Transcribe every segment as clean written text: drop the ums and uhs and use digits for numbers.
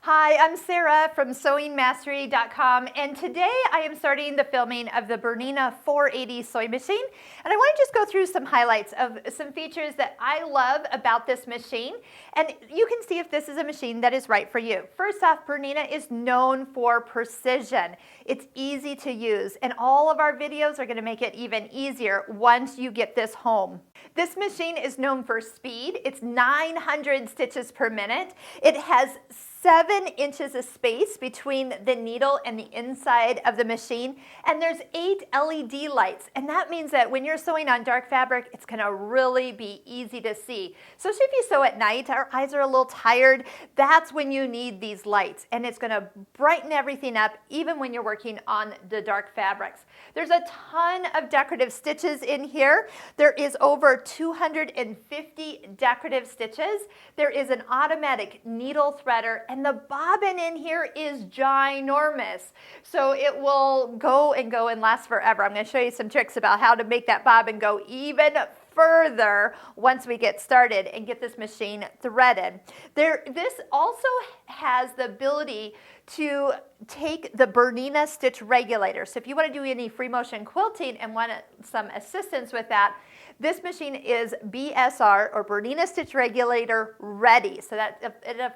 Hi, I'm Sara from sewingmastery.com, and today I am starting the filming of the Bernina 480 sewing machine, and I want to just go through some highlights of some features that I love about this machine, and you can see if this is a machine that is right for you. First off, Bernina is known for precision. It's easy to use, and all of our videos are going to make it even easier once you get this home. This machine is known for speed. It's 900 stitches per minute. It has 7 inches of space between the needle and the inside of the machine, and there's 8 LED lights, and that means that when you're sewing on dark fabric, it's going to really be easy to see. Especially if you sew at night, our eyes are a little tired, that's when you need these lights, and it's going to brighten everything up even when you're working on the dark fabrics. There's a ton of decorative stitches in here. There is over 250 decorative stitches. There is an automatic needle threader, and the bobbin in here is ginormous. So it will go and last forever. I'm going to show you some tricks about how to make that bobbin go even further once we get started and get this machine threaded. This also has the ability to take the Bernina stitch regulator. So if you want to do any free motion quilting and want some assistance with that, this machine is BSR or Bernina Stitch Regulator ready. So that is a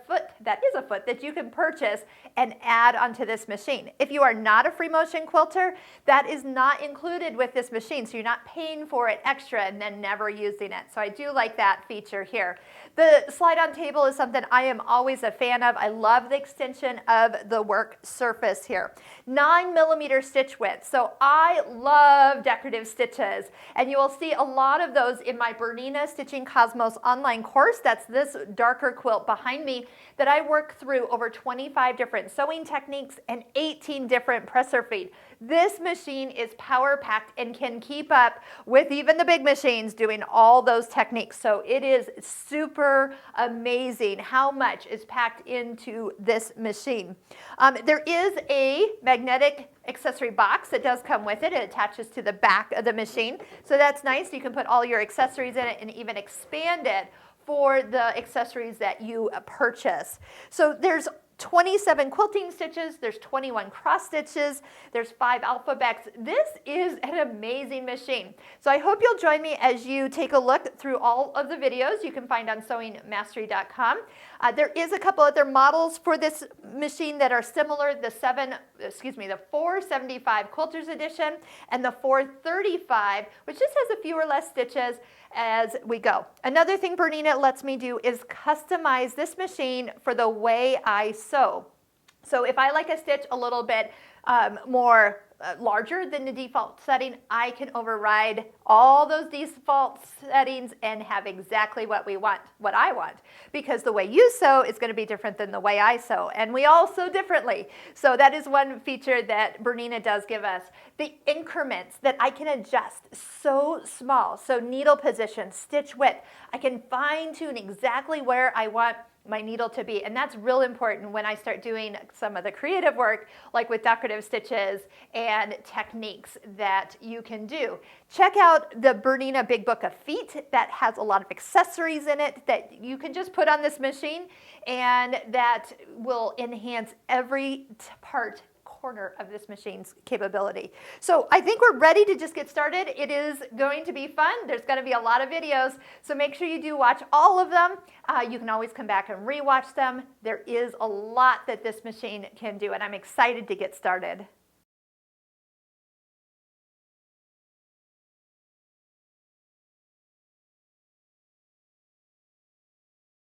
foot that you can purchase and add onto this machine. If you are not a free motion quilter, that is not included with this machine. So you're not paying for it extra and then never using it. So I do like that feature here. The slide on table is something I am always a fan of. I love the extension of the work surface here. 9mm stitch width. So I love decorative stitches, and you will see a lot of those in my Bernina Stitching Cosmos online course. That's this darker quilt behind me that I work through over 25 different sewing techniques and 18 different presser feet. This machine is power packed and can keep up with even the big machines doing all those techniques. So it is super amazing how much is packed into this machine. There is a magnetic accessory box that does come with it. It attaches to the back of the machine. So that's nice. You can put all your accessories in it and even expand it for the accessories that you purchase. So there's 27 quilting stitches, there's 21 cross stitches, there's 5 alphabets. This is an amazing machine. So I hope you'll join me as you take a look through all of the videos you can find on sewingmastery.com. There is a couple other models for this machine that are similar, the 475 Quilters Edition and the 435, which just has a few or less stitches as we go. Another thing Bernina lets me do is customize this machine for the way I sew. So if I like a stitch a little bit more larger than the default setting, I can override all those default settings and have exactly what I want, because the way you sew is going to be different than the way I sew, and we all sew differently. So that is one feature that Bernina does give us. The increments that I can adjust so small, so needle position, stitch width, I can fine tune exactly where I want my needle to be, and that's real important when I start doing some of the creative work, like with decorative stitches and techniques that you can do. Check out the Bernina Big Book of Feet that has a lot of accessories in it that you can just put on this machine, and that will enhance every corner of this machine's capability. So I think we're ready to just get started. It is going to be fun. There's going to be a lot of videos, so make sure you do watch all of them. You can always come back and rewatch them. There is a lot that this machine can do, and I'm excited to get started.